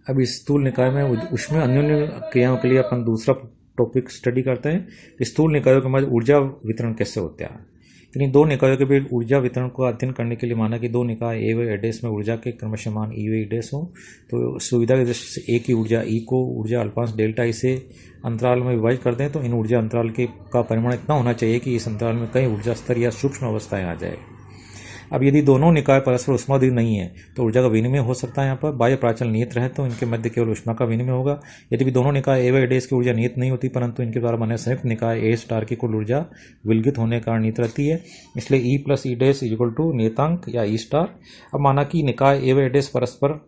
अब इस स्थूल निकाय में उसमें अन्योन्य क्रियाओं के लिए अपन दूसरा टॉपिक स्टडी करते हैं कि स्थूल निकायों के मध्य ऊर्जा वितरण कैसे होता है। इन दो निकायों के बीच ऊर्जा वितरण को अध्ययन करने के लिए माना कि दो निकाय ए व ए डैश में ऊर्जा के क्रमशः मान ई व ई डैश हो, तो सुविधा की दृष्टि से ए की ऊर्जा ई को ऊर्जा अल्पांश डेल्टा ई से अंतराल में विभाजित कर दें, तो इन ऊर्जा अंतराल के का परिमाण इतना होना चाहिए कि इस अंतराल में कई ऊर्जा स्तर या सूक्ष्म अवस्थाएं आ जाए। अब यदि दोनों निकाय परस्पर ऊष्माधीन नहीं है तो ऊर्जा का विनिमय हो सकता है। यहाँ पर बाह्य प्राचल नियत रहे तो इनके मध्य केवल ऊष्मा का विनिमय होगा। यदि भी दोनों निकाय ए व ए डैश की ऊर्जा नियत नहीं होती परंतु इनके द्वारा बने संयुक्त निकाय ए स्टार की कुल ऊर्जा विलगित होने के कारण नियत रहती है, इसलिए E plus E dash equal to नियतांक या ई स्टार। अब माना कि निकाय ए व ए डैश परस्पर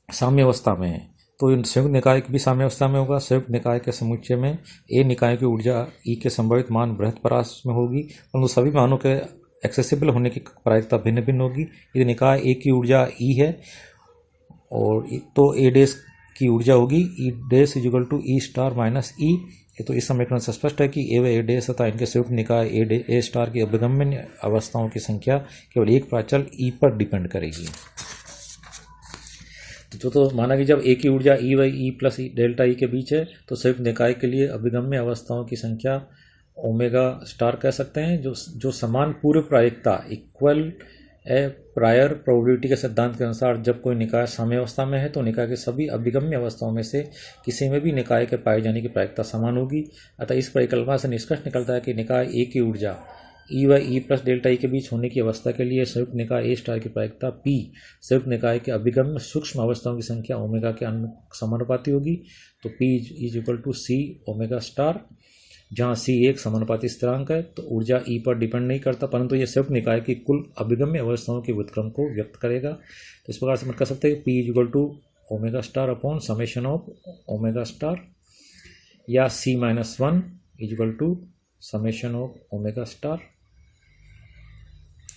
साम्य अवस्था में है तो इन संयुक्त निकाय की भी साम्य अवस्था में होगा। संयुक्त निकाय के समुच्चय में ए निकाय की ऊर्जा ई के संभावित मान बृहत परास में होगी, परंतु सभी मानों के एक्सेसिबल होने की प्रायिकता भिन्न भिन्न होगी। यदि निकाय ए की ऊर्जा ई है और तो ए डैश की ऊर्जा होगी E dash is equal to E star minus E. तो इस समीकरण से स्पष्ट है कि ए व ए डैश तथा इनके संयुक्त निकाय ए स्टार की अभिगम्य अवस्थाओं की संख्या केवल एक प्राचल ई पर डिपेंड करेगी। तो माना कि जब ए की ऊर्जा ई व ई प्लस डेल्टा ई के बीच है तो संयुक्त निकाय के लिए अभिगम्य अवस्थाओं की संख्या ओमेगा स्टार कह सकते हैं, जो समान पूर्व प्रायिकता इक्वल ए प्रायर प्रोबेबिलिटी के सिद्धांत के अनुसार जब कोई निकाय साम्य अवस्था में है तो निकाय के सभी अभिगम्य अवस्थाओं में से किसी में भी निकाय के पाए जाने की प्रायिकता समान होगी। अतः इस परिकल्पना से निष्कर्ष निकलता है कि निकाय ए की ऊर्जा ई व ई प्लस डेल्टा ई के बीच होने की अवस्था के लिए संयुक्त निकाय ए स्टार की प्रायिकता पी संयुक्त निकाय के अभिगम्य सूक्ष्म अवस्थाओं की संख्या ओमेगा के समानुपाती होगी। तो P is equal to C omega star, जहाँ सी एक समानुपाती स्थिरांक है तो ऊर्जा ई पर डिपेंड नहीं करता परंतु यह संयुक्त निकाय की कुल अभिगम्य अवस्थाओं के व्युत्क्रम को व्यक्त करेगा। तो इस प्रकार से मैं कह सकते हैं कि P is equal to omega star upon summation of omega star या C minus one is equal to summation of omega star.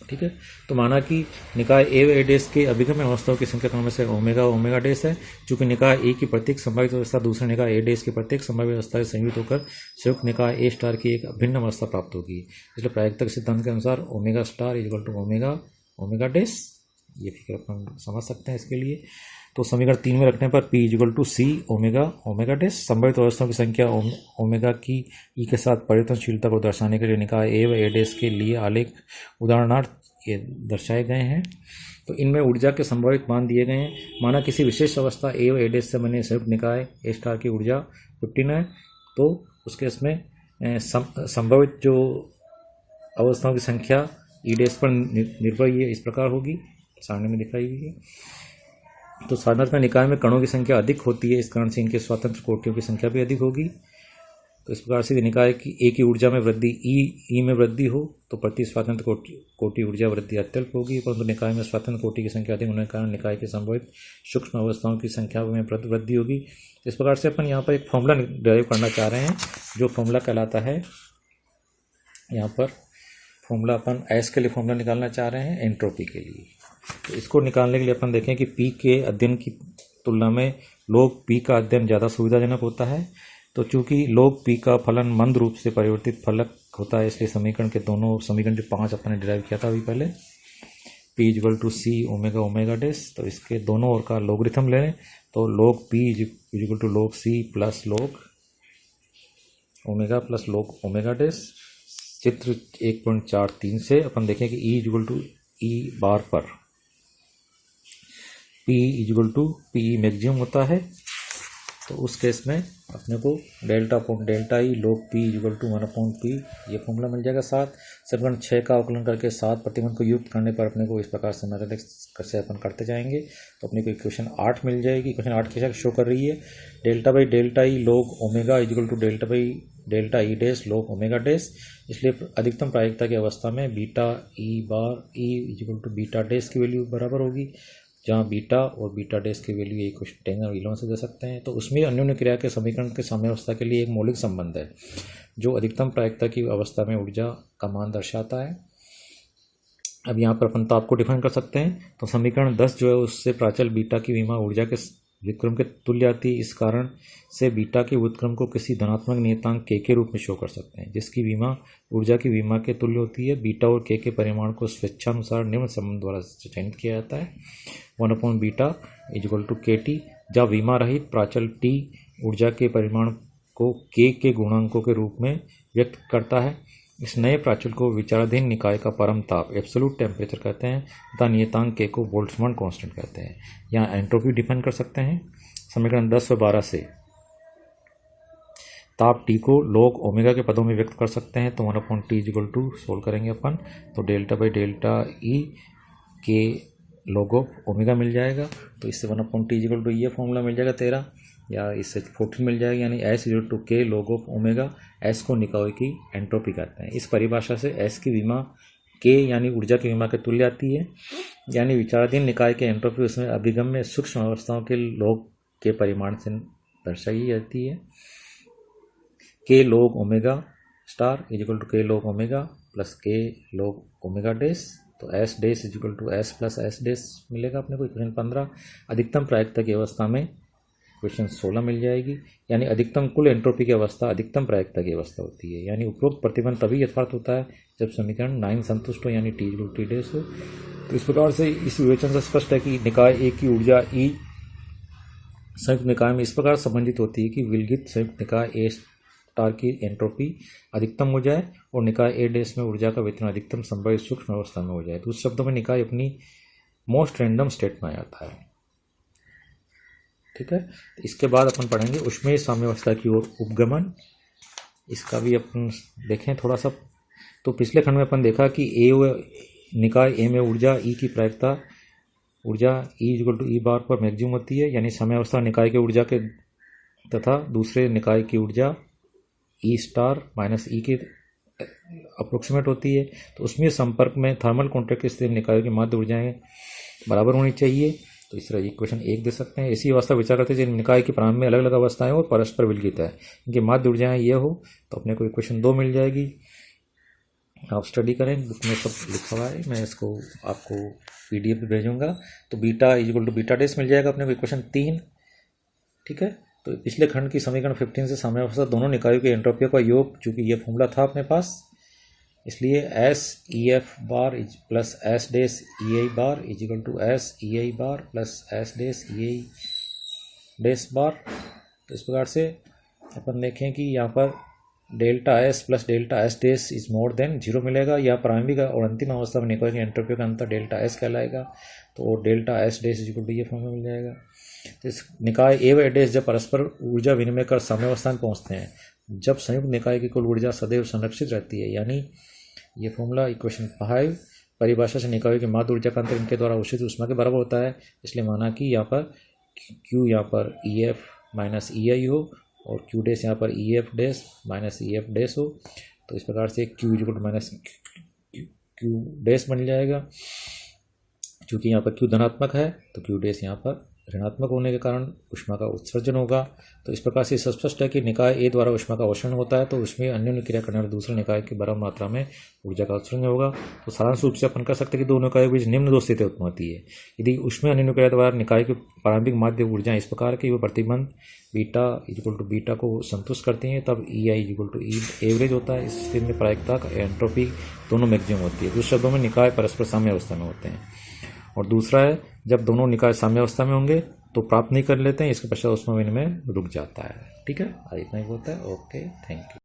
ठीक है, तो माना कि निकाय ए व ए डैश के अभिगम्य अवस्थाओं की संख्या क्रम से ओमेगा ओमेगा डैश है। चूंकि निकाय ए की प्रत्येक संभावित अवस्था दूसरे निकाय ए डैश की प्रत्येक संभावित अवस्था से संयुक्त होकर संयुक्त निकाय ए स्टार की एक भिन्न अवस्था प्राप्त होगी, इसलिए प्रायिकता के सिद्धांत के अनुसार omega star equal to omega omega dash. ये फिक्र अपन समझ सकते हैं इसके लिए। तो समीकरण 3 में रखने पर P equal to C omega omega dash संभावित अवस्थाओं की संख्या ओमेगा की ई के साथ परिवर्तनशीलता को दर्शाने के लिए निकाय ए व ए डैश के लिए आलेख उदाहरणार्थ ये दर्शाए गए हैं। तो इनमें ऊर्जा के संभावित मान दिए गए हैं। माना किसी विशेष अवस्था ए व ए डैश से बने संयुक्त निकाय ए स्टार की ऊर्जा 15 है तो उसके इसमें संभावित जो अवस्थाओं की संख्या ई डैश पर निर्भर ये इस प्रकार होगी, सारणी में दिखाई हुई है। तो साधारणतः निकाय में कणों की संख्या अधिक होती है, इस कारण से इनके स्वतंत्र कोटियों की संख्या भी अधिक होगी। तो इस प्रकार से निकाय की ए की ऊर्जा में वृद्धि ई में वृद्धि हो तो प्रति स्वतंत्र कोटि ऊर्जा वृद्धि अत्यल्प होगी, परंतु निकाय में स्वतंत्र कोटि की संख्या अधिक होने के कारण निकाय की संभावित सूक्ष्म अवस्थाओं की संख्या में वृद्धि होगी। इस प्रकार से अपन यहाँ पर एक फॉर्मूला डिराइव करना चाह रहे हैं, जो फॉर्मूला कहलाता है, यहाँ पर फॉर्मूला अपन एस के लिए फॉर्मूला निकालना चाह रहे हैं एंट्रोपी के लिए। तो इसको निकालने के लिए अपन देखें कि पी के अध्ययन की तुलना में log पी का अध्ययन ज़्यादा सुविधाजनक होता है। तो चूंकि log पी का फलन मंद रूप से परिवर्तित फलक होता है, इसलिए समीकरण के दोनों समीकरण जो 5 अपन ने डिराइव किया था अभी पहले, P equal to C omega omega dash, तो इसके दोनों ओर का लोगरिथम ले लें तो log P equal to log C plus log omega plus log omega dash. चित्र 1.43 से अपन देखें कि ई इक्वल टू ई बार पर P equal to P maximum होता है, तो उस केस में अपने को delta upon delta E log P equal to 1 upon P ये फॉर्मूला मिल जाएगा। 7 समीकरण 6 का अवकलन करके 7 प्रतिबंध को युक्त करने पर अपने को इस प्रकार से मैथमेटिक्स से अपन करते जाएंगे तो अपने को इक्वेशन 8 मिल जाएगी। इक्वेशन 8 के साथ शो कर रही है delta by delta E log omega equal to delta by delta E dash log omega dash. इसलिए अधिकतम प्रायिकता की अवस्था में beta E bar E equal to beta dash की वैल्यू बराबर होगी, जहाँ बीटा और बीटा डैश की वैल्यू एक टेंगर इलेवन से दे सकते हैं। तो उसमें अन्योन्य क्रिया के समीकरण के साम्य अवस्था के लिए एक मौलिक संबंध है जो अधिकतम प्रायिकता की अवस्था में ऊर्जा का मान दर्शाता है। अब यहाँ पर अपन ताप को डिफाइन कर सकते हैं। तो समीकरण 10 जो है उससे प्राचल बीटा की विमा ऊर्जा के व्युत्क्रम के तुल्य आती है। इस कारण से बीटा के व्युत्क्रम को किसी धनात्मक नियतांक के रूप में शो कर सकते हैं, जिसकी विमा ऊर्जा की विमा के तुल्य होती है। बीटा और के परिमाण को स्वेच्छानुसार निम्न संबंध द्वारा चयनित किया जाता है। 1/बीटा इक्वल टू KT, जब विमा रहित प्राचल T ऊर्जा के परिमाण को K के गुणांकों के रूप में व्यक्त करता है। इस नए प्राचल को विचाराधीन निकाय का परम ताप एब्सोल्यूट टेम्परेचर कहते हैं तथा नियतांक K को बोल्ट्जमान कांस्टेंट कहते हैं। यहाँ एंट्रोपी डिफाइन कर सकते हैं समीकरण 10 व 12 से। ताप T को log ओमेगा के पदों में व्यक्त कर सकते हैं, तो 1/T इक्वल टू सोल्व करेंगे अपन, तो डेल्टा बाई डेल्टा E के log ऑफ ओमेगा मिल जाएगा। तो इससे 1/T इक्वल टू ये फॉर्मूला मिल जाएगा 13, या इससे 14 मिल जाएगा, यानी S equal to K log of omega. S को निकाय की एंट्रोपी कहते हैं। इस परिभाषा से S की विमा K यानी ऊर्जा की विमा के तुल्य आती है, यानी विचाराधीन निकाय के एंट्रोपी उसमें अभिगम में सूक्ष्म अवस्थाओं के log के परिमाण से दर्शाई जाती है। K log omega star equal to K log omega plus K log omega dash, तो S dash equal to S plus S dash मिलेगा अपने को इक्वेशन 15। अधिकतम प्रायिकता की अवस्था में इक्वेशन 16 मिल जाएगी, यानी अधिकतम कुल एंट्रोपी की अवस्था अधिकतम प्रायिकता की अवस्था होती है। यानी उपरोक्त प्रतिबंध तभी यथार्थ होता है जब समीकरण 9 संतुष्ट हो, यानी T इक्वल T डैश हो। तो इस प्रकार से इस विवेचन से स्पष्ट है कि निकाय A की ऊर्जा E संयुक्त निकाय में इस प्रकार संबंधित होती है कि विलगित संयुक्त निकाय A स्टार की एंट्रोपी अधिकतम हो जाए और निकाय A डैश में ऊर्जा का वितरण अधिकतम संभावित सूक्ष्म अवस्था में हो जाए। तो उस शब्दों में निकाय अपनी मोस्ट रैंडम स्टेट में आ जाता है। ठीक है, इसके बाद अपन पढ़ेंगे ऊष्मीय साम्यावस्था की ओर उपगमन। इसका भी अपन देखें थोड़ा सा। तो पिछले खंड में अपन देखा कि निकाय A में ऊर्जा E की प्रायिकता ऊर्जा E इक्वल टू E बार पर मैक्सिमम होती है, यानी साम्यावस्था निकाय के ऊर्जा के तथा दूसरे निकाय की ऊर्जा E स्टार माइनस E के अप्रोक्सीमेट होती है। तो उसमें संपर्क में थर्मल कॉन्ट्रैक्ट की स्थिति निकायों की माध्य ऊर्जाएं बराबर होनी चाहिए। तो इस तरह इक्वेशन 1 दे सकते हैं। ऐसी अवस्था विचार करते हैं जिन निकाय की प्रारंभ में अलग अलग अवस्थाएं और परस्पर विलगित है, इनकी माध्य ऊर्जाएं ये हो, तो अपने को इक्वेशन 2 मिल जाएगी। आप स्टडी करें, बुक में सब लिखा हुआ है, मैं इसको आपको PDF पे भेजूंगा। तो beta equal to beta dash मिल जाएगा अपने को इक्वेशन 3। ठीक है, तो पिछले खंड की समीकरण 15 से साम्यावस्था दोनों निकायों की एंट्रोपियों का योग, चूंकि ये फॉर्मूला था अपने पास, इसलिए S EF bar plus S dash EI bar is equal to S EI bar plus S dash EI dash bar. तो इस प्रकार से अपन देखें कि यहाँ पर delta S plus delta S dash is more than 0 मिलेगा। यह प्रारंभिक और अंतिम अवस्था में निकाय की एंट्रोपी का अंतर डेल्टा S कहलाएगा। तो delta S dash is equal to ये फॉर्मूला मिल जाएगा। तो इस निकाय A व डैश जब परस्पर ऊर्जा विनिमय कर साम्यावस्था में पहुँचते हैं, जब संयुक्त निकाय की कुल ऊर्जा सदैव संरक्षित रहती है, यानी ये फॉर्मूला इक्वेशन 5 परिभाषा से निकायों की माध्य ऊर्जा का अंतर इनके द्वारा अवशोषित ऊष्मा के बराबर होता है। इसलिए माना कि यहाँ पर Q यहाँ पर EF माइनस EI हो और Q डैश यहाँ पर EF dash minus EF dash हो। तो इस प्रकार से Q equal to minus Q dash बन जाएगा। चूँकि यहाँ पर Q धनात्मक है तो Q डैश यहाँ पर ऋणात्मक होने के कारण ऊष्मा का उत्सर्जन होगा। तो इस प्रकार से स्पष्ट है कि निकाय A द्वारा ऊष्मा का अवशोषण होता है, तो उसमें अन्य क्रिया करने वाले दूसरे निकाय की बराबर मात्रा में ऊर्जा का उत्सर्जन होगा। तो सारांश रूप से अपन कह सकते हैं कि दोनों निकायों के बीच निम्न दो स्थितियां उत्पन्न होती है। यदि उसमें अन्य क्रिया द्वारा निकाय की प्रारंभिक माध्य ऊर्जा इस प्रकार की वो प्रतिबंध बीटा इक्वल टू बीटा को संतुष्ट करती हैं, तब EI equal to E average होता है। इस स्थिति में प्रायिकता एंट्रोपी दोनों मैक्सिमम होती है। दूसरे शब्दों में निकाय परस्पर साम्यावस्था में होते हैं। और दूसरा है जब दोनों निकाय साम्यावस्था में होंगे तो प्राप्त नहीं कर लेते हैं, इसके पश्चात ऊष्मा विनिमय रुक जाता है। ठीक है, इतना ही होता है। Okay, thank you.